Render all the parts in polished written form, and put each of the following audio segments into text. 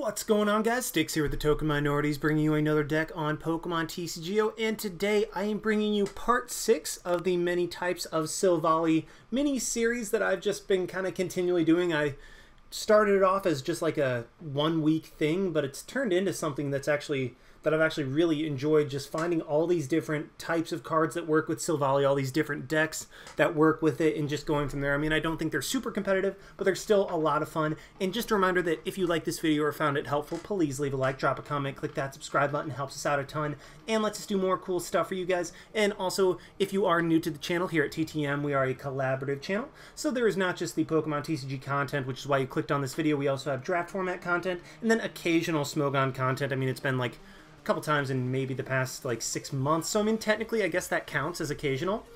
What's going on, guys? Sticks here with the Token Minorities, bringing you another deck on Pokemon TCGO, and today I am bringing you part 6 of the many types of Silvally mini-series that I've just been kind of continually doing. I started it off as just like a one-week thing, but it's turned into something that's I've actually really enjoyed, just finding all these different types of cards that work with Silvally, all these different decks that work with it, and just going from there. I mean, I don't think they're super competitive, but they're still a lot of fun. And just a reminder that if you like this video or found it helpful, please leave a like, drop a comment, click that subscribe button, it helps us out a ton, and lets us do more cool stuff for you guys. And also, if you are new to the channel here at TTM, we are a collaborative channel, so there is not just the Pokemon TCG content, which is why you clicked on this video. We also have draft format content, and then occasional Smogon content. I mean, it's been like couple times in maybe the past like 6 months, so I mean technically I guess that counts as occasional.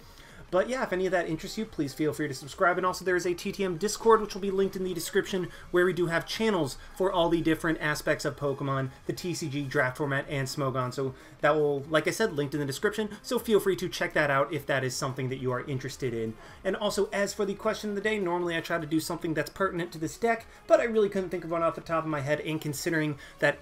But yeah, if any of that interests you, please feel free to subscribe. And also there is a TTM Discord, which will be linked in the description, where we do have channels for all the different aspects of Pokemon, the TCG, draft format, and Smogon. So that will, like I said, linked in the description, so feel free to check that out if that is something that you are interested in. And also, as for the question of the day, normally I try to do something that's pertinent to this deck, but I really couldn't think of one off the top of my head, and considering that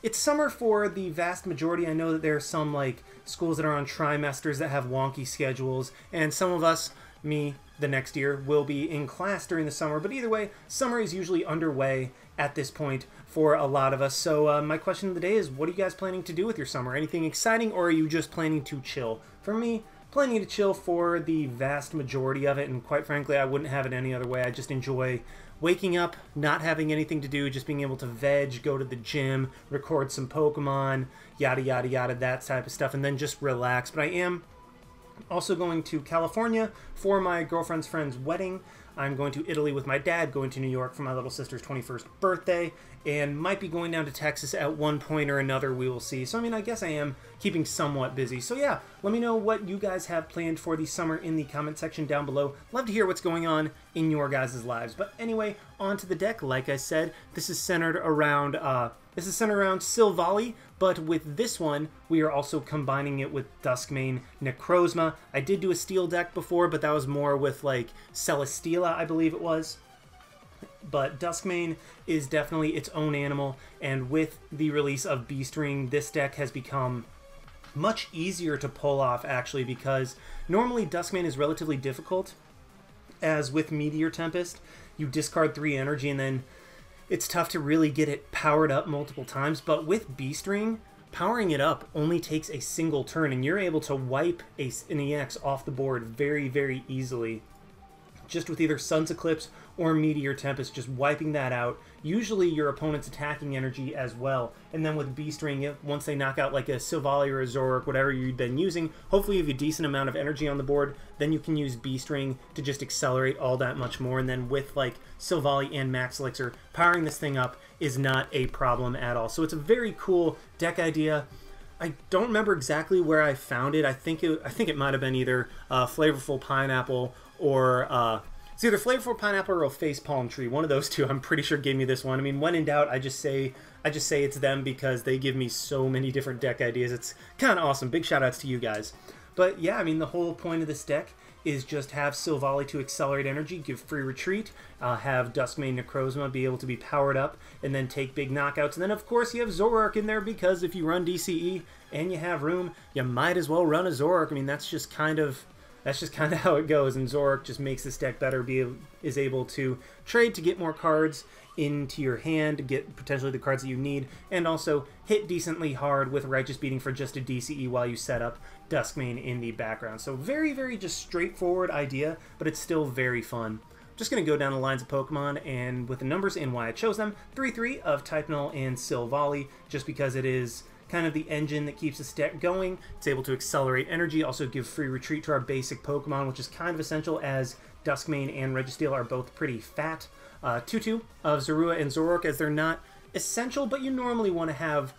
it's summer for the vast majority. I know that there are some like schools that are on trimesters that have wonky schedules, and some of us, me, the next year, will be in class during the summer. But either way, summer is usually underway at this point for a lot of us. So my question of the day is, what are you guys planning to do with your summer? Anything exciting, or are you just planning to chill? For me, planning to chill for the vast majority of it, and quite frankly, I wouldn't have it any other way. I just enjoy waking up, not having anything to do, just being able to veg, go to the gym, record some Pokemon, yada yada yada, that type of stuff, and then just relax. But I am also going to California for my girlfriend's friend's wedding. I'm going to Italy with my dad, going to New York for my little sister's 21st birthday, and might be going down to Texas at one point or another, we will see. So I mean, I guess I am keeping somewhat busy. So yeah, let me know what you guys have planned for the summer in the comment section down below. Love to hear what's going on in your guys' lives. But anyway, on to the deck. Like I said, this is centered around Silvally, but with this one, we are also combining it with Duskmane Necrozma. I did do a steel deck before, but that was more with like Celesteela, I believe it was. But Duskmane is definitely its own animal, and with the release of Beast Ring, this deck has become much easier to pull off, actually, because normally Duskmane is relatively difficult, as with Meteor Tempest, you discard 3 energy and then it's tough to really get it powered up multiple times. But with Beast Ring, powering it up only takes a single turn, and you're able to wipe an EX off the board very, very easily, just with either Sun's Eclipse or Meteor Tempest, just wiping that out. Usually your opponent's attacking energy as well. And then with Beast Ring, once they knock out like a Silvally or a Zoroark, whatever you've been using, hopefully you have a decent amount of energy on the board, then you can use Beast Ring to just accelerate all that much more. And then with like Silvally and Max Elixir, powering this thing up is not a problem at all. So it's a very cool deck idea. I don't remember exactly where I found it. I think it might have been either Flavorful Pineapple or it's either Flavorful Pineapple or a Face Palm Tree. One of those two, I'm pretty sure, gave me this one. I mean, when in doubt, I just say it's them, because they give me so many different deck ideas. It's kind of awesome. Big shout outs to you guys. But yeah, I mean, the whole point of this deck is just have Silvally to accelerate energy, give free retreat, have Duskmane Necrozma be able to be powered up, and then take big knockouts. And then, of course, you have Zoroark in there, because if you run DCE and you have room, you might as well run a Zoroark. I mean, that's just kind of how it goes, and Zoroark just makes this deck better, is able to trade to get more cards into your hand, to get potentially the cards that you need, and also hit decently hard with Righteous Beating for just a DCE while you set up Duskmane in the background. So very, very just straightforward idea, but it's still very fun. Just going to go down the lines of Pokemon and with the numbers and why I chose them. 3-3 of Type Null and Silvally, just because it is kind of the engine that keeps this deck going. It's able to accelerate energy, also give free retreat to our basic Pokemon, which is kind of essential, as Duskmane and Registeel are both pretty fat. 2-2 of Zorua and Zoroark, as they're not essential, but you normally want to have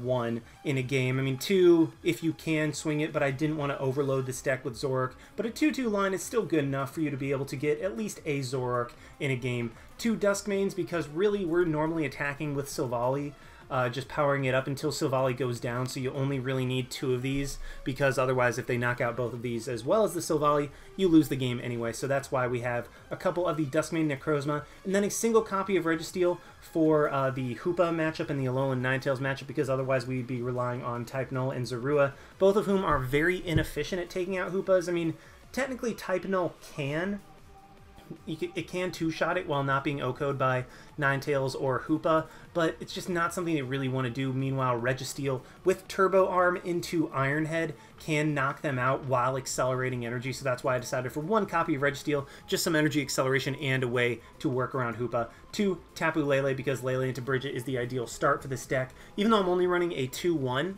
one in a game. I mean, 2 if you can swing it, but I didn't want to overload this deck with Zoroark. But a 2-2 line is still good enough for you to be able to get at least a Zoroark in a game. 2 Duskmanes, because really we're normally attacking with Silvally. just powering it up until Silvally goes down, so you only really need 2 of these, because otherwise if they knock out both of these as well as the Silvally, you lose the game anyway. So that's why we have a couple of the Duskmane Necrozma, and then a single copy of Registeel for the Hoopa matchup and the Alolan Ninetales matchup, because otherwise we'd be relying on Type Null and Zorua, both of whom are very inefficient at taking out Hoopas. I mean, technically Type Null can... it can two-shot it while not being OHKO'd by Ninetales or Hoopa, but it's just not something they really want to do. Meanwhile, Registeel with Turbo Arm into Iron Head can knock them out while accelerating energy, so that's why I decided for 1 copy of Registeel, just some energy acceleration and a way to work around Hoopa. 2 Tapu Lele, because Lele into Brigette is the ideal start for this deck, even though I'm only running a 2-1,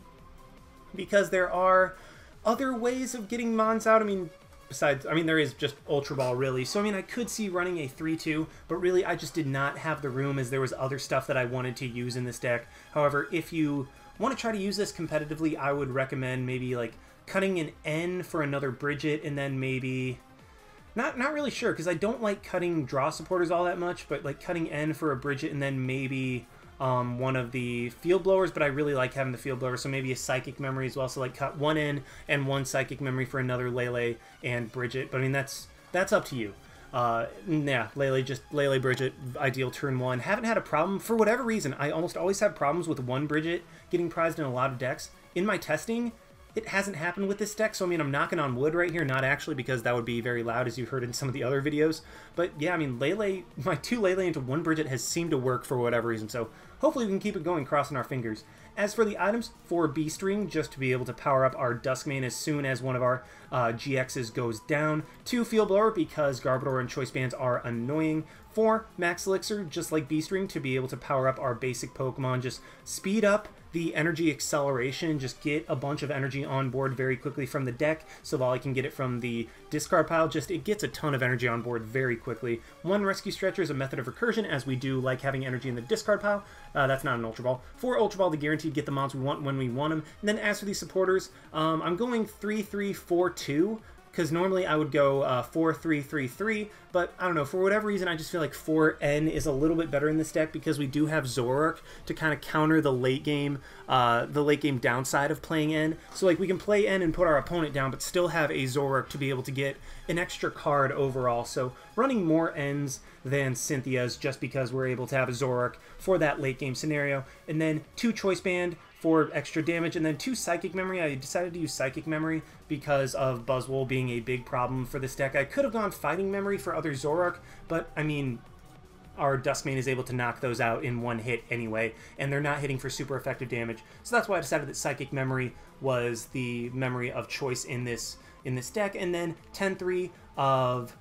because there are other ways of getting Mons out. I mean, besides, I mean, there is just Ultra Ball, really. So, I mean, I could see running a 3-2, but really, I just did not have the room, as there was other stuff that I wanted to use in this deck. However, if you want to try to use this competitively, I would recommend maybe, like, cutting an N for another Brigette, and then maybe... Not really sure, because I don't like cutting draw supporters all that much, but, like, cutting N for a Brigette, and then maybe... one of the Field Blowers, but I really like having the Field Blower, so maybe a Psychic Memory as well, so like cut 1 in and 1 Psychic Memory for another Lele and Brigette, but I mean, that's up to you. Yeah, Lele, Brigette, ideal turn 1. Haven't had a problem, for whatever reason, I almost always have problems with 1 Brigette getting prized in a lot of decks. In my testing, it hasn't happened with this deck, so I mean, I'm knocking on wood right here, not actually, because that would be very loud, as you heard in some of the other videos, but yeah, I mean, Lele, my 2 Lele into 1 Brigette has seemed to work for whatever reason, so hopefully we can keep it going, crossing our fingers. As for the items, for Beast Ring, just to be able to power up our Duskmane as soon as one of our GXs goes down. 2 Field Blower, because Garbodor and Choice Bands are annoying. 4 Max Elixir, just like Beast Ring, to be able to power up our basic Pokemon. Just speed up the energy acceleration, just get a bunch of energy on board very quickly from the deck. Silvally can get it from the discard pile, just it gets a ton of energy on board very quickly. 1 Rescue Stretcher is a method of recursion, as we do like having energy in the discard pile. That's not an Ultra Ball. 4 Ultra Ball to guaranteed get the mons we want when we want them. And then as for these supporters, I'm going 3-3-4-2. Because normally I would go 4-3-3-3, but I don't know, for whatever reason I just feel like 4N is a little bit better in this deck, because we do have Zoroark to kind of counter the late game downside of playing N. So like we can play N and put our opponent down, but still have a Zoroark to be able to get an extra card overall. So running more Ns than Cynthia's, just because we're able to have a Zoroark for that late game scenario. And then 2 Choice Band for extra damage, and then 2 Psychic Memory. I decided to use Psychic Memory because of Buzzwole being a big problem for this deck. I could have gone Fighting Memory for other Zoroark, but I mean, our Duskmane is able to knock those out in 1 hit anyway, and they're not hitting for super effective damage. So that's why I decided that Psychic Memory was the memory of choice in this deck. And then 10-3 of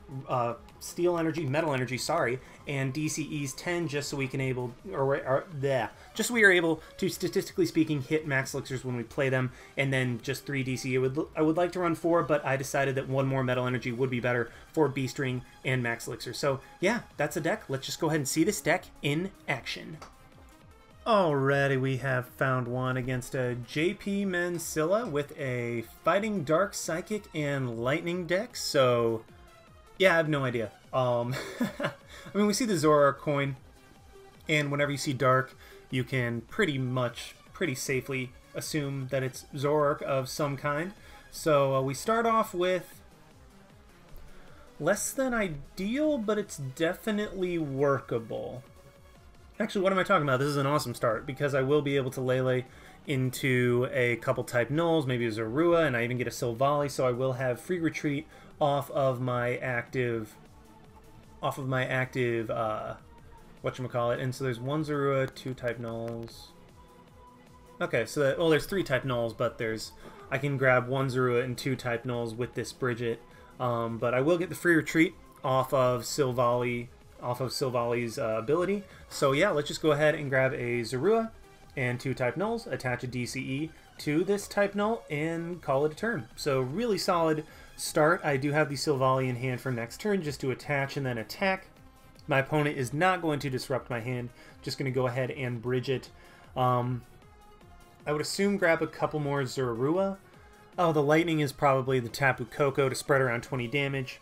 Steel Energy, Metal Energy, sorry, and DCE's 10, just so we can just so we are able to, statistically speaking, hit Max Elixirs when we play them, and then just 3 DC. I would like to run 4, but I decided that 1 more Metal Energy would be better for Beast Ring and Max Elixir. So yeah, that's a deck. Let's just go ahead and see this deck in action. Alrighty, we have found one against a JP Mansilla with a Fighting Dark, Psychic, and Lightning deck. So yeah, I have no idea. I mean, we see the Zoroark coin, and whenever you see Dark, you can pretty safely assume that it's Zoroark of some kind. So we start off with less than ideal, but it's definitely workable. Actually, what am I talking about? This is an awesome start, because I will be able to Lele into a couple type nulls, maybe a Zorua, and I even get a Silvally, so I will have free retreat off of my active whatchamacallit. And so there's 1 Zorua, 2 type nulls. Okay, so well, there's 3 type nulls, but I can grab 1 Zorua and 2 type nulls with this Brigette. But I will get the free retreat off of Silvally's ability. So yeah, let's just go ahead and grab a Zorua and 2 type nulls, attach a DCE to this type null, and call it a turn. So really solid start. I do have the Silvally in hand for next turn, just to attach and then attack. My opponent is not going to disrupt my hand, just going to go ahead and Brigette. I would assume grab a couple more Zorua. Oh, the Lightning is probably the Tapu Koko to spread around 20 damage.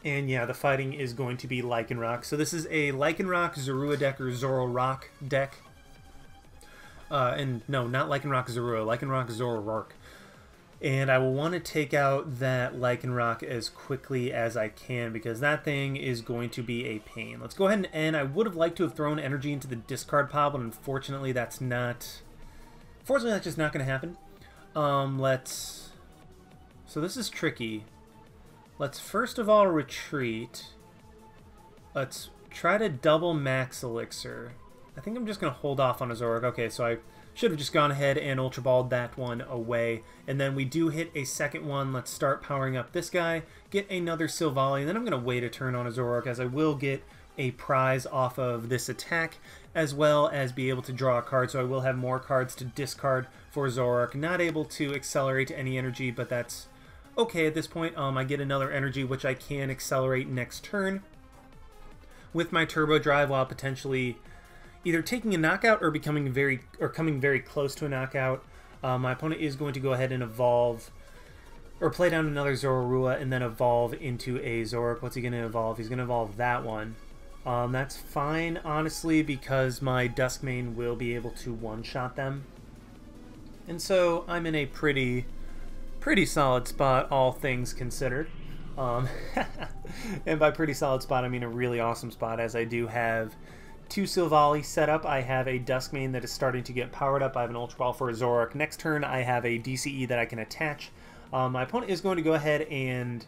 And yeah, the fighting is going to be Lycanroc. So this is a Lycanroc Zorua deck, or Zoroark deck. And no, not Lycanroc Zorua, Lycanroc Zoroark. And I will want to take out that Lycanroc as quickly as I can because that thing is going to be a pain. Let's go ahead and end. I would have liked to have thrown energy into the discard pile, but unfortunately that's not... Fortunately, that's just not going to happen. So this is tricky. Let's first of all retreat. Let's try to double Max Elixir. I think I'm just going to hold off on a Zoroark. Okay, so I should have just gone ahead and Ultra Balled that one away. And then we do hit a second one. Let's start powering up this guy. Get another Silvally. And then I'm going to wait a turn on a Zoroark as I will get a prize off of this attack, as well as be able to draw a card. So I will have more cards to discard for Zoroark. Not able to accelerate any energy, but that's okay at this point. I get another energy, which I can accelerate next turn with my Turbo Drive while potentially either taking a knockout or coming very close to a knockout. My opponent is going to go ahead and evolve or play down another Zorua and then evolve into a Zoroark. What's he going to evolve? He's going to evolve that one. That's fine, honestly, because my Dusk main will be able to one-shot them. And so I'm in a pretty solid spot, all things considered. And by pretty solid spot, I mean a really awesome spot, as I do have two Silvally set up. I have a Dusk main that is starting to get powered up. I have an Ultra Ball for a Zoroark. Next turn, I have a DCE that I can attach. My opponent is going to go ahead and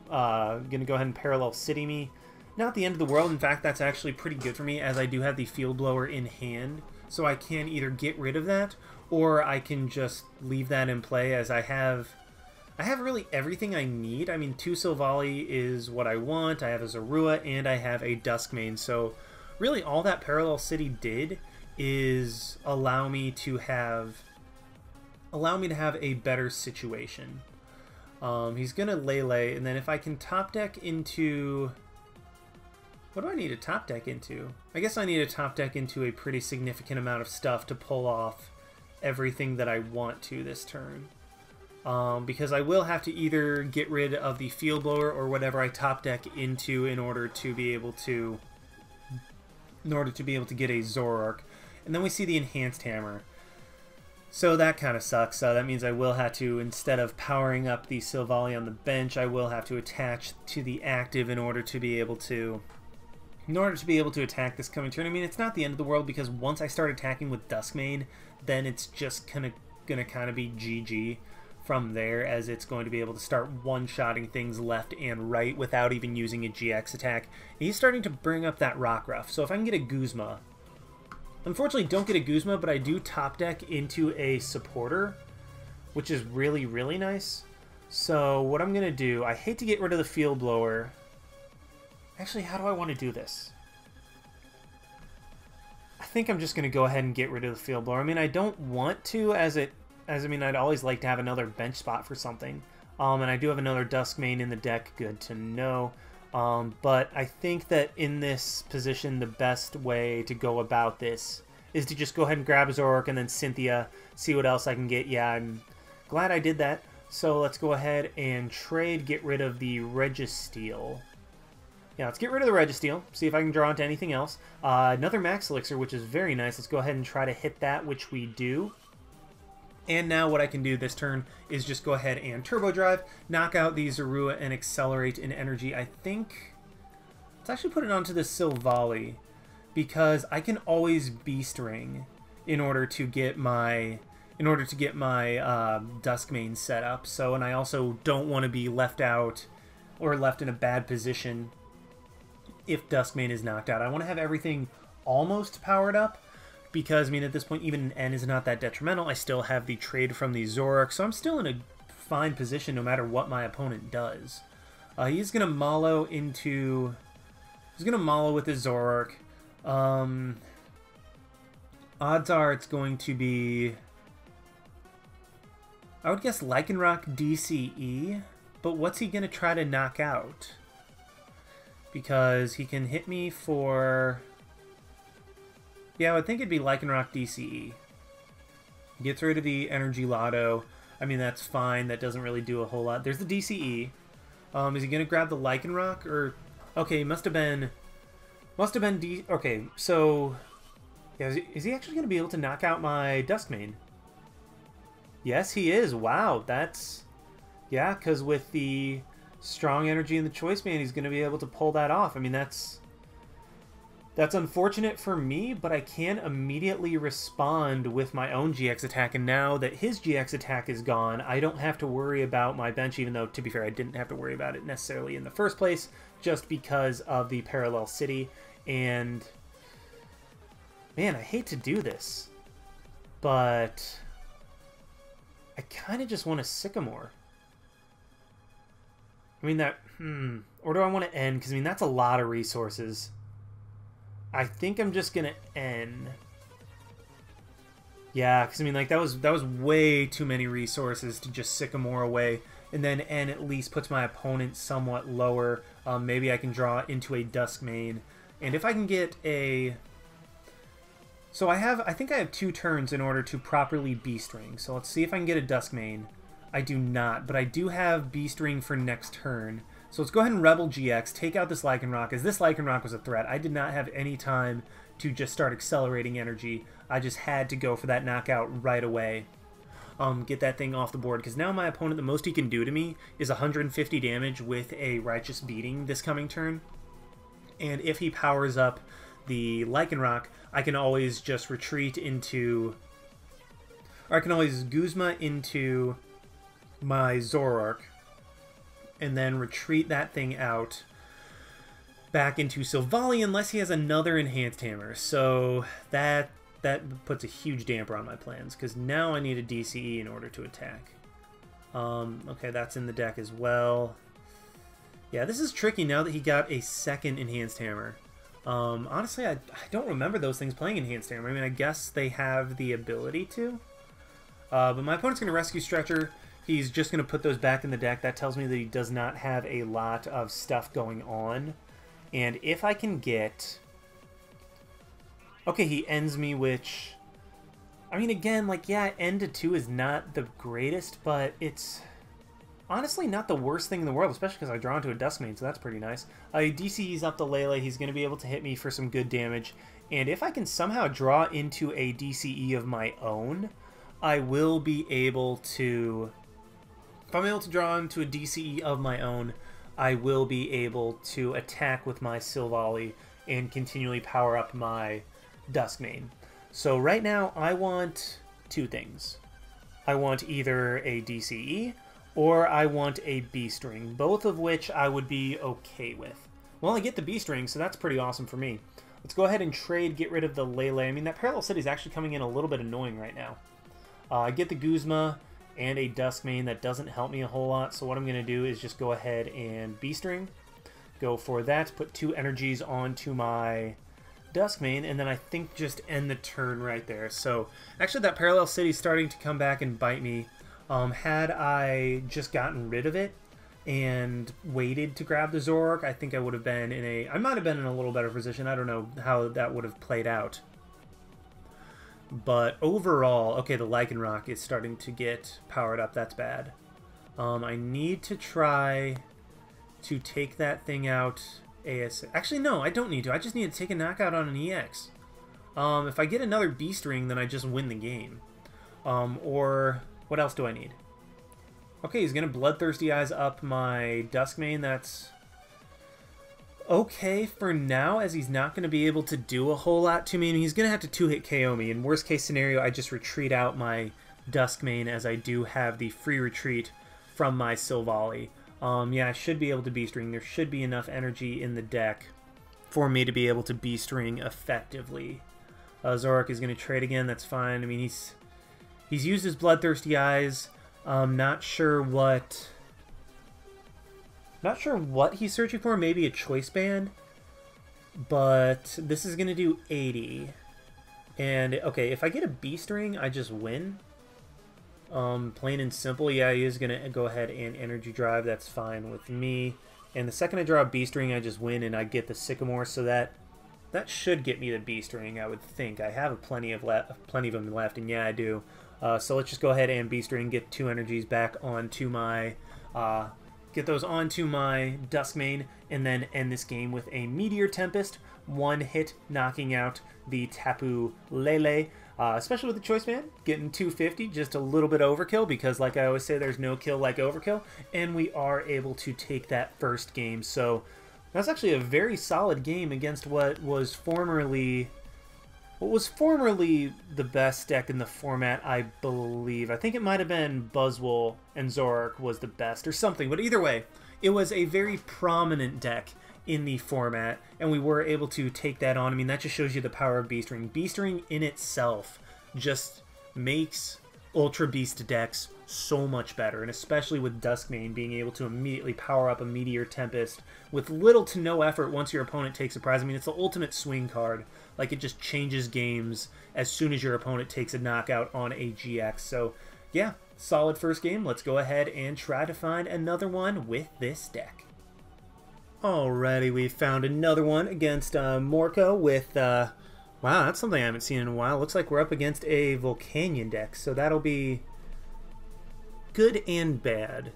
Parallel City me. Not the end of the world. In fact, that's actually pretty good for me, as I do have the Field Blower in hand. So I can either get rid of that, or I can just leave that in play, as I have really everything I need. I mean, two Silvally is what I want. I have a Zorua, and I have a Dusk main. So really all that Parallel City did is allow me to have a better situation. He's gonna Lele, and then if I can top deck into... What do I need to top deck into? I guess I need to top deck into a pretty significant amount of stuff to pull off everything that I want to this turn. Because I will have to either get rid of the Field Blower or whatever I top deck into in order to be able to get a Zoroark. And then we see the Enhanced Hammer. So that kind of sucks. That means I will have to, instead of powering up the Silvally on the bench, I will have to attach to the active in order to be able to attack this coming turn. I mean, it's not the end of the world, because once I start attacking with Duskmane, then it's just gonna kind of be GG from there, as it's going to be able to start one-shotting things left and right without even using a GX attack. And he's starting to bring up that Rockruff. So if I can get a Guzma... Unfortunately, don't get a Guzma, but I do top deck into a Supporter, which is really, really nice. So what I'm going to do... I hate to get rid of the Field Blower... Actually, how do I want to do this? I think I'm just going to go ahead and get rid of the Field Blower. I mean, I don't want to, I mean, I'd always like to have another bench spot for something. And I do have another Dusk main in the deck, good to know. But I think that in this position, the best way to go about this is to just go ahead and grab a Zoroark and then Cynthia, see what else I can get. Yeah, I'm glad I did that. So let's go ahead and trade, get rid of the Registeel. Yeah, let's get rid of the Registeel, see if I can draw into anything else. Another Max Elixir, which is very nice. Let's go ahead and try to hit that, which we do. And now what I can do this turn is just go ahead and Turbo Drive, knock out the Zorua, and accelerate in energy. I think... Let's actually put it onto the Silvally, because I can always Beast Ring in order to get my... Dusk main set up. So, and I also don't want to be left out or left in a bad position if Duskmane is knocked out. I want to have everything almost powered up, because, I mean, at this point, even an N is not that detrimental. I still have the trade from the Zoroark, so I'm still in a fine position no matter what my opponent does. He's going to Mallow into... He's going to Mallow with his Zoroark. Odds are it's going to be... I would guess Lycanroc DCE, but what's he going to try to knock out? Because he can hit me for... Yeah, I would think it'd be Lycanroc DCE. Gets rid of the Energy Lotto. I mean, that's fine. That doesn't really do a whole lot. There's the DCE. Is he going to grab the Lycanroc? Or... Okay, must have been... Okay, so... Yeah, is he actually going to be able to knock out my Dusk main? Yes, he is. Wow, that's... Yeah, because with the strong energy in the Choice Band, he's going to be able to pull that off. I mean, that's unfortunate for me, but I can immediately respond with my own GX attack, and now that his GX attack is gone, I don't have to worry about my bench, even though, to be fair, I didn't have to worry about it necessarily in the first place, just because of the Parallel City, and... Man, I hate to do this, but I kind of just want a Sycamore. I mean, that... Or do I want to end? Because, I mean, that's a lot of resources. I think I'm just going to end. Yeah, because, I mean, like, that was way too many resources to just Sycamore away. And then N at least puts my opponent somewhat lower. Maybe I can draw into a Dusk main. And if I can get a... So I think I have 2 turns in order to properly Beast Ring. So let's see if I can get a Dusk main. I do not, but I do have Beast Ring for next turn. So let's go ahead and Rebel GX, take out this Lycanroc, as this Lycanroc was a threat. I did not have any time to just start accelerating energy. I just had to go for that knockout right away. Get that thing off the board, because now my opponent, the most he can do to me is 150 damage with a Righteous Beating this coming turn. And if he powers up the Lycanroc, I can always just retreat into... Or I can always Guzma into my Zoroark, and then retreat that thing out back into Silvally unless he has another Enhanced Hammer. So that puts a huge damper on my plans, because now I need a DCE in order to attack. Okay, that's in the deck as well. Yeah, this is tricky now that he got a second Enhanced Hammer. Honestly, I don't remember those things playing Enhanced Hammer. I mean, I guess they have the ability to. But my opponent's going to Rescue Stretcher. He's just going to put those back in the deck. That tells me that he does not have a lot of stuff going on. And if I can get... Okay, he ends me, which... I mean, again, like, yeah, end to 2 is not the greatest, but it's honestly not the worst thing in the world, especially because I draw into a Dusk main, so that's pretty nice. He DCEs up the Lele. He's going to be able to hit me for some good damage. And if I can somehow draw into a DCE of my own, I will be able to... If I'm able to draw into a DCE of my own, I will be able to attack with my Silvally and continually power up my Dusk main. So right now, I want 2 things. I want either a DCE, or I want a Beast Ring, both of which I would be okay with. Well, I get the Beast Ring, so that's pretty awesome for me. Let's go ahead and trade, get rid of the Lele. I mean, that Parallel City is actually coming in a little bit annoying right now. I get the Guzma and a Dusk main. That doesn't help me a whole lot, so what I'm going to do is just go ahead and Beast Ring. Go for that, put 2 energies onto my Dusk main, and then I think just end the turn right there. So, actually that Parallel City is starting to come back and bite me. Had I just gotten rid of it and waited to grab the Zoroark, I think I would have been in a... I might have been in a little better position. I don't know how that would have played out. But overall, okay, the Lycanroc is starting to get powered up. That's bad. I need to try to take that thing out AS. Actually, no, I don't need to. I just need to take a knockout on an EX. If I get another Beast Ring, then I just win the game. Or what else do I need? Okay, he's going to Bloodthirsty Eyes up my Dusk main. That's okay for now, as he's not going to be able to do a whole lot to me. And he's going to have to 2-hit KO me. In worst case scenario, I just retreat out my Dusk main, as I do have the free retreat from my Silvally. Yeah, I should be able to Beast Ring. There should be enough energy in the deck for me to be able to Beast Ring effectively. Zoroark is going to trade again. That's fine. I mean, he's used his Bloodthirsty Eyes. Not sure what he's searching for. Maybe a Choice Band. But this is going to do 80. And, okay, if I get a Beast Ring, I just win. Plain and simple. Yeah, he is going to go ahead and Energy Drive. That's fine with me. And the second I draw a Beast Ring, I just win and I get the Sycamore. So that should get me the Beast Ring, I would think. I have plenty of them left, and yeah, I do. So let's just go ahead and Beast Ring, get 2 energies back onto my get those onto my Dusk main, and then end this game with a Meteor Tempest, one hit knocking out the Tapu Lele. Especially with the Choice Band, getting 250, just a little bit overkill, because like I always say, there's no kill like overkill, and we are able to take that first game. So that's actually a very solid game against what was formerly the best deck in the format, I believe. I think it might have been Buzzwole and Zoroark was the best or something, but either way, it was a very prominent deck in the format, and we were able to take that on. I mean, that just shows you the power of Beast Ring. Beast Ring in itself just makes Ultra Beast decks so much better, and especially with Dusk main being able to immediately power up a Meteor Tempest with little to no effort once your opponent takes a prize. I mean, it's the ultimate swing card. Like, it just changes games as soon as your opponent takes a knockout on a GX. So, yeah, solid first game. Let's go ahead and try to find another one with this deck. Alrighty, we found another one against Morco with, wow, that's something I haven't seen in a while. Looks like we're up against a Volcanion deck, so that'll be good and bad.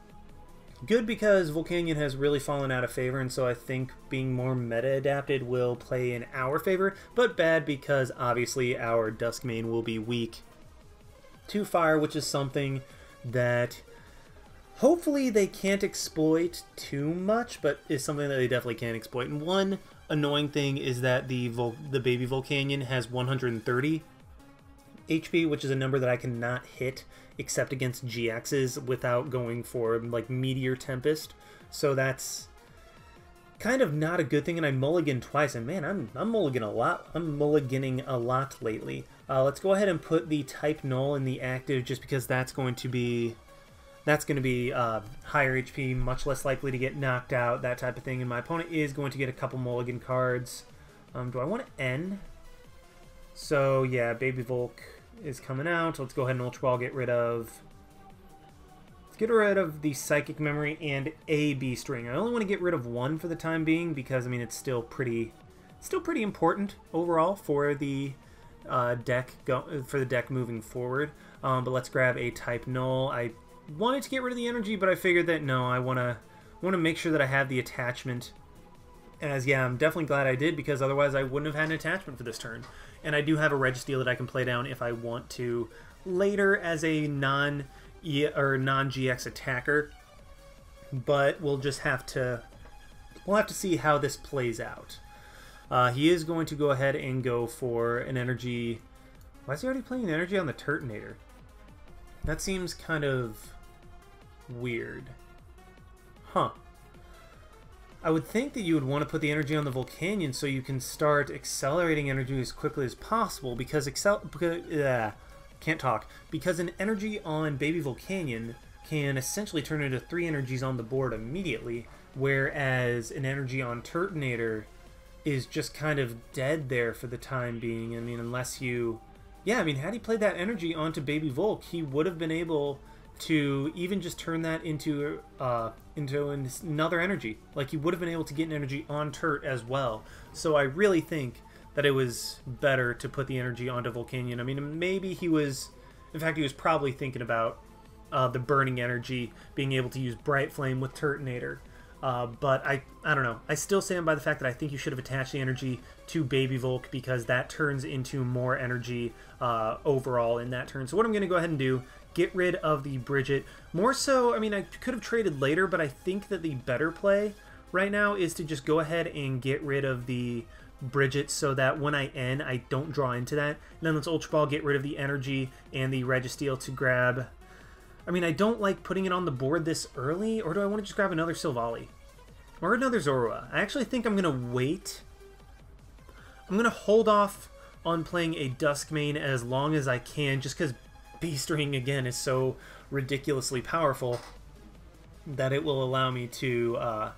Good because Volcanion has really fallen out of favor, and so I think being more meta-adapted will play in our favor, but bad because obviously our Dusk main will be weak to fire, which is something that hopefully they can't exploit too much, but is something that they definitely can exploit. And one annoying thing is that the baby Volcanion has 130 HP, which is a number that I cannot hit except against GXs without going for like Meteor Tempest. So that's kind of not a good thing, and I mulligan twice, and man, I'm mulliganing a lot. I'm mulliganing a lot lately. Let's go ahead and put the type Null in the active, just because that's going to be higher HP, much less likely to get knocked out, that type of thing. And my opponent is going to get a couple mulligan cards. Do I want to N? So yeah, Baby Volk is coming out. Let's go ahead and Ultra Ball, get rid of the Psychic Memory and a Beast Ring. I only want to get rid of one for the time being, because I mean it's still pretty important overall for the deck moving forward. But let's grab a type Null. I wanted to get rid of the energy, but I figured that no, I want to make sure that I have the attachment. As yeah, I'm definitely glad I did, because otherwise I wouldn't have had an attachment for this turn. And I do have a Registeel that I can play down if I want to later as a non-GX attacker. But we'll have to see how this plays out. He is going to go ahead and go for an energy. Why is he already playing an energy on the Turtonator? That seems kind of weird. Huh. I would think that you would want to put the energy on the Volcanion so you can start accelerating energy as quickly as possible, because because an energy on Baby Volcanion can essentially turn into 3 energies on the board immediately, whereas an energy on Turtonator is just kind of dead there for the time being. I mean, unless you... Yeah, I mean, had he played that energy onto Baby Volk, he would have been able to even just turn that into another energy. Like, he would have been able to get an energy on Turt as well. So I really think that it was better to put the energy onto Volcanion. I mean, maybe he was... In fact, he was probably thinking about the burning energy, being able to use Bright Flame with Turtonator. But I don't know. I still stand by the fact that I think you should have attached the energy to Baby Volk, because that turns into more energy overall in that turn. So what I'm going to go ahead and do, get rid of the Brigette. More so, I mean, I could have traded later, but I think that the better play right now is to just go ahead and get rid of the Brigette, so that when I end, I don't draw into that. And then let's Ultra Ball, get rid of the energy and the Registeel to grab... I mean, I don't like putting it on the board this early, or do I want to just grab another Silvally? Or another Zorua? I actually think I'm going to wait. I'm going to hold off on playing a Dusk main as long as I can, just because Beast Ring, again, is so ridiculously powerful that it will allow me to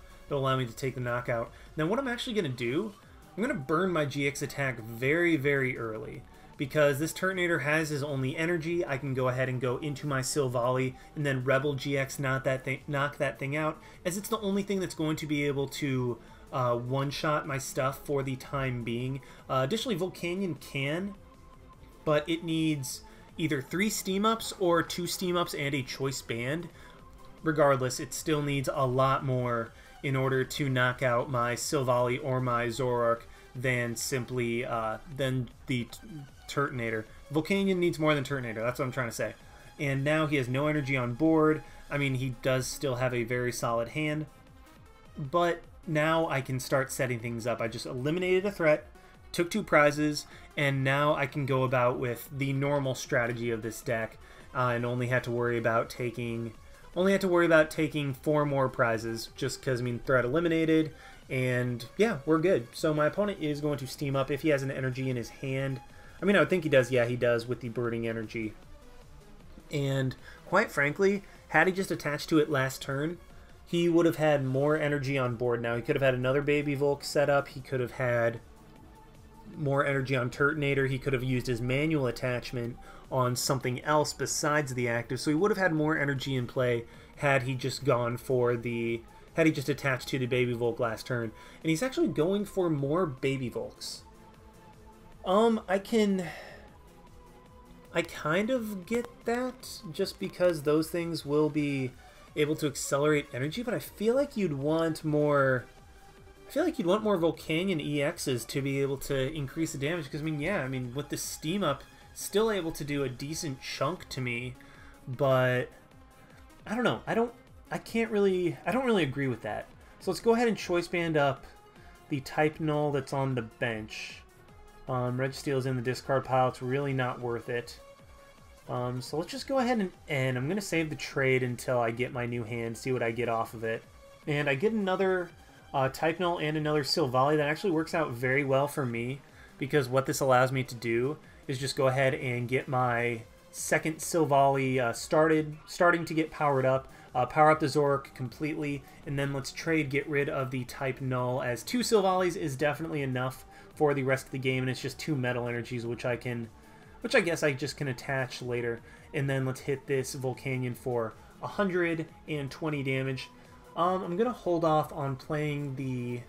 take the knockout. Now, what I'm actually going to do, I'm going to burn my GX attack very, very early. Because this Turtonator has his only energy, I can go ahead and go into my Silvally and then Rebel GX knock that thing out, as it's the only thing that's going to be able to one-shot my stuff for the time being. Additionally, Volcanion can, but it needs either 3 Steam Ups or 2 Steam Ups and a Choice Band, regardless, it still needs a lot more in order to knock out my Silvally or my Zoroark than simply than the Turtonator. Volcanion needs more than Turtonator, that's what I'm trying to say. And now he has no energy on board. I mean, he does still have a very solid hand, but now I can start setting things up. I just eliminated a threat, took 2 prizes, and now I can go about with the normal strategy of this deck, and only had to worry about taking 4 more prizes, just because, I mean, threat eliminated, and yeah, we're good. So my opponent is going to steam up if he has an energy in his hand. I mean, I would think he does. Yeah, he does with the Birding energy. And quite frankly, had he just attached to it last turn, he would have had more energy on board now. He could have had another Baby Volk set up. He could have had more energy on Turtonator. He could have used his manual attachment on something else besides the active. So he would have had more energy in play had he just gone for the... had he just attached to the Baby Volk last turn. And he's actually going for more Baby Volks. I kind of get that, just because those things will be able to accelerate energy, but I feel like you'd want more... I feel like you'd want more Volcanion EXs to be able to increase the damage, because, I mean, yeah, I mean, with the Steam Up, still able to do a decent chunk to me, but I don't know. I don't really agree with that. So let's go ahead and Choice Band up the Type Null that's on the bench. Registeel is in the discard pile. It's really not worth it. So let's just go ahead and I'm going to save the trade until I get my new hand, see what I get off of it. And I get another Type Null and another Silvally. That actually works out very well for me, because what this allows me to do is just go ahead and get my second Silvally starting to get powered up. Power up the Zoroark completely, and then let's trade, get rid of the Type Null, as 2 Silvallies is definitely enough for the rest of the game, and it's just 2 metal energies, which I guess I just can attach later. And then let's hit this Volcanion for 120 damage. I'm gonna hold off on playing the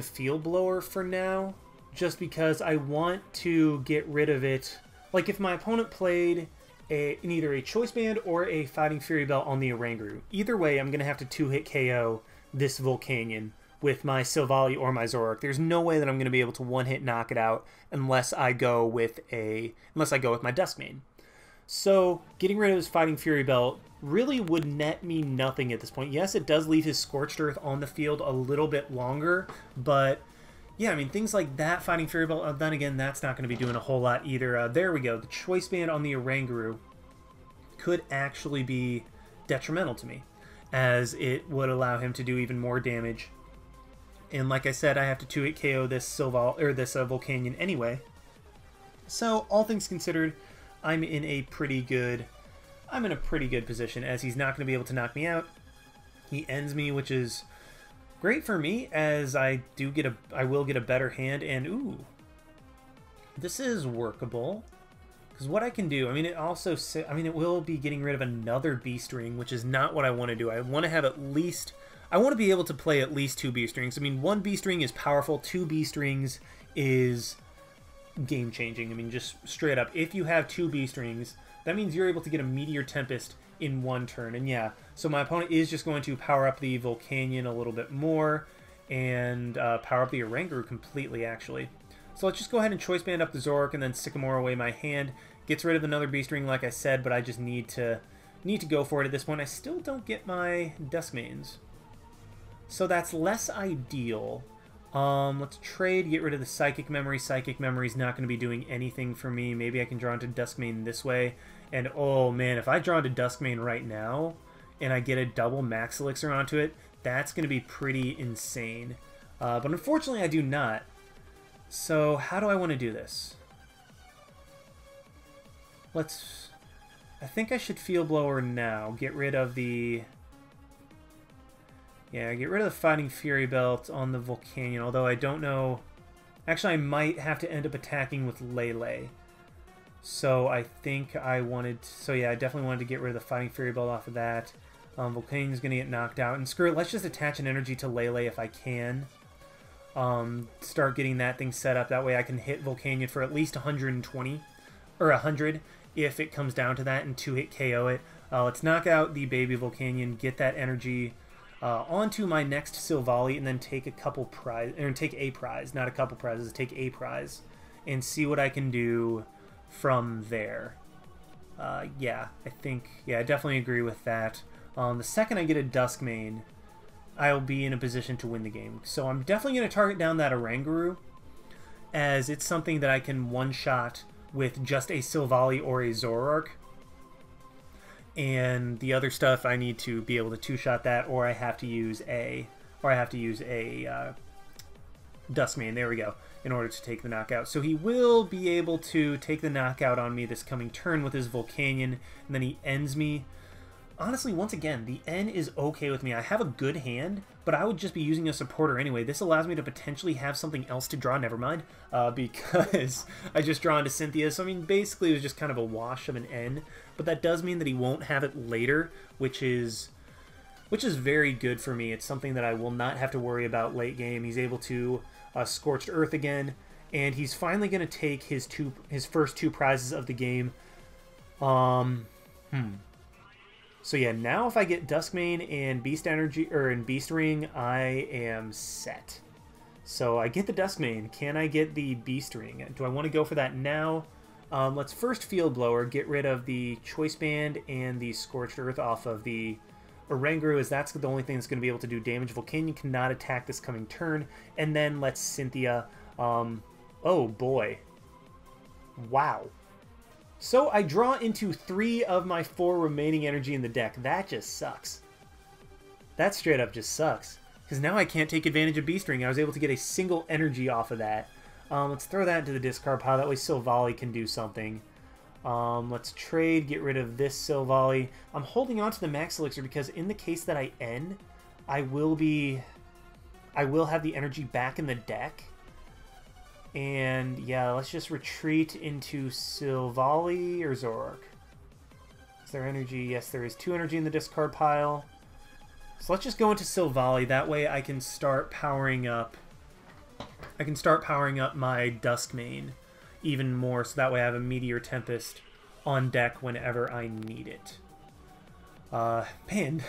Field Blower for now, just because I want to get rid of it. Like, if my opponent played either a Choice Band or a Fighting Fury Belt on the Oranguru, either way, I'm gonna have to 2-hit KO this Volcanion with my Silvally or my Zoroark. There's no way that I'm going to be able to one-hit knock it out unless I go with my Dusk main. So getting rid of his Fighting Fury Belt really would net me nothing at this point. Yes, it does leave his Scorched Earth on the field a little bit longer, but yeah, I mean, things like that, Fighting Fury Belt, then again, that's not going to be doing a whole lot either. There we go. The Choice Band on the Oranguru could actually be detrimental to me, as it would allow him to do even more damage. And like I said, I have to 2-hit KO this Volcanion anyway. So all things considered, I'm in a pretty good position, as he's not going to be able to knock me out. He ends me, which is great for me, as I will get a better hand. And ooh, this is workable, because what I can do, I mean, it will be getting rid of another Beast Ring, which is not what I want to do. I want to be able to play at least 2 Beast Rings. I mean, 1 Beast Ring is powerful, 2 Beast Rings is game-changing. I mean, just straight up, if you have 2 Beast Rings, that means you're able to get a Meteor Tempest in 1 turn. And yeah, so my opponent is just going to power up the Volcanion a little bit more, and power up the Oranguru completely, actually. So let's just go ahead and Choice Band up the Zoroark, and then Sycamore away my hand. Gets rid of another Beast Ring, like I said, but I just need to go for it at this point. I still don't get my Dusk mains, so that's less ideal. Let's trade, get rid of the Psychic Memory. Psychic Memory is not going to be doing anything for me. Maybe I can draw into Dusk main this way. And oh man, if I draw into Dusk main right now, and I get a double Max Elixir onto it, that's going to be pretty insane. But unfortunately I do not. So how do I want to do this? I think I should Field Blower now. Get rid of the... Yeah, get rid of the Fighting Fury Belt on the Volcanion, although I don't know... Actually, I might have to end up attacking with Lele. So I think I wanted... So yeah, I definitely wanted to get rid of the Fighting Fury Belt off of that. Volcanion's going to get knocked out. And screw it, let's just attach an energy to Lele if I can. Start getting that thing set up. That way I can hit Volcanion for at least 120. Or 100. if it comes down to that, and 2-hit KO it. Let's knock out the baby Volcanion, get that energy onto my next Silvally, and then take a prize, not a couple prizes, take a prize, and see what I can do from there. Yeah, I definitely agree with that. The second I get a Dusk main, I'll be in a position to win the game. So I'm definitely going to target down that Oranguru, as it's something that I can one-shot with just a Silvally or a Zoroark. And the other stuff, I need to be able to two-shot that, or I have to use a Dusk main. There we go, in order to take the knockout. So he will be able to take the knockout on me this coming turn with his Volcanion, and then he ends me. Honestly, once again, the N is okay with me. I have a good hand, but I would just be using a supporter anyway. This allows me to potentially have something else to draw, never mind, because I just draw into Cynthia. So, I mean, basically it was just kind of a wash of an N, but that does mean that he won't have it later, which is very good for me. It's something that I will not have to worry about late game. He's able to Scorched Earth again, and he's finally going to take his first two prizes of the game. So yeah, now if I get Duskmane and Beast Energy, or in Beast Ring, I am set. So I get the Duskmane. Can I get the Beast Ring? Do I want to go for that now? Let's first Field Blower, get rid of the Choice Band and the Scorched Earth off of the Oranguru, as that's the only thing that's going to be able to do damage. Volcanion cannot attack this coming turn. And then let's Cynthia. Oh boy. Wow. So I draw into 3 of my 4 remaining energy in the deck. That just sucks. That straight up just sucks. Because now I can't take advantage of Beast Ring. I was able to get a single energy off of that. Let's throw that into the discard pile. That way Silvally can do something. Let's trade, get rid of this Silvally. I'm holding on to the Max Elixir because in the case that I end, I will have the energy back in the deck. And yeah, let's just retreat into Silvally or Zoroark. Is there energy? Yes, there is 2 energy in the discard pile. So let's just go into Silvally. That way I can start powering up. I can start powering up my Duskmane even more, so that way I have a Meteor Tempest on deck whenever I need it. Man.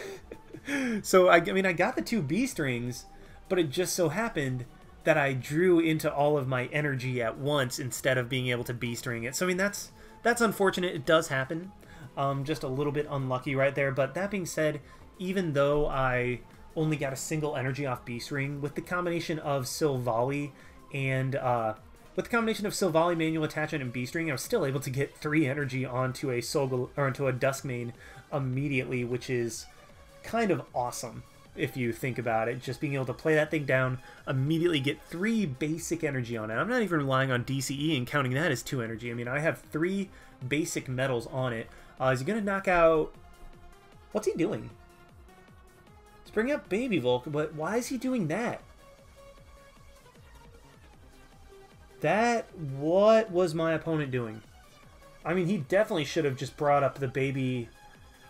So I mean, I got the 2 Beast Rings, but it just so happened that I drew into all of my energy at once instead of being able to Beast Ring it. So I mean, that's unfortunate. It does happen. Just a little bit unlucky right there. But that being said, even though I only got a single energy off Beast Ring, with the combination of Silvally and Manual Attachment and Beast Ring, I was still able to get 3 energy onto a Duskmane immediately, which is kind of awesome. If you think about it, just being able to play that thing down, immediately get 3 basic energy on it. I'm not even relying on DCE and counting that as 2 energy. I mean, I have 3 basic metals on it. Is he going to knock out... What's he doing? He's bringing up Baby Volk, but why is he doing that? What was my opponent doing? I mean, he definitely should have just brought up the baby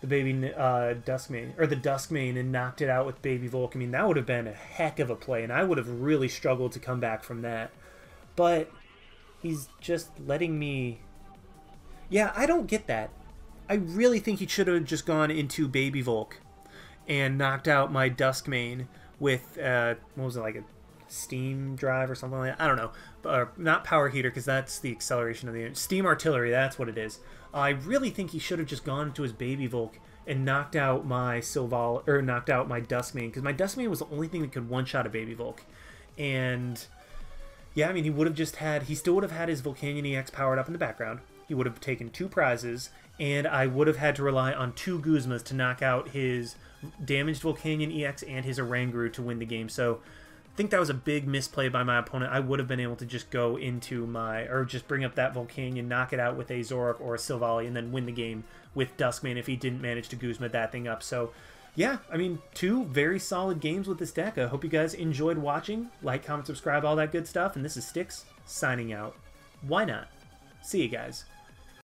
Duskmane, or the Duskmane, and knocked it out with Baby Volk. I mean, that would have been a heck of a play, and I would have really struggled to come back from that. But he's just letting me... Yeah, I don't get that. I really think he should have just gone into Baby Volk and knocked out my Duskmane with, what was it, like a Steam Drive or something like that? I don't know. Not Power Heater, because that's the acceleration of the... Steam Artillery, that's what it is. I really think he should have just gone into his Baby Volk and knocked out my knocked out my Duskmane, because my Duskmane was the only thing that could one-shot a Baby Volk. And yeah, I mean, he still would have had his Volcanion EX powered up in the background. He would have taken 2 prizes, and I would have had to rely on 2 Guzmas to knock out his damaged Volcanion EX and his Oranguru to win the game. So I think that was a big misplay by my opponent. I would have been able to just go into just bring up that Volcanion, knock it out with a Zoroark or a Silvally, and then win the game with Duskmane if he didn't manage to Guzma that thing up. So yeah, I mean, 2 very solid games with this deck. I hope you guys enjoyed watching. Like, comment, subscribe, all that good stuff. And this is Styx, signing out. Why not? See you guys.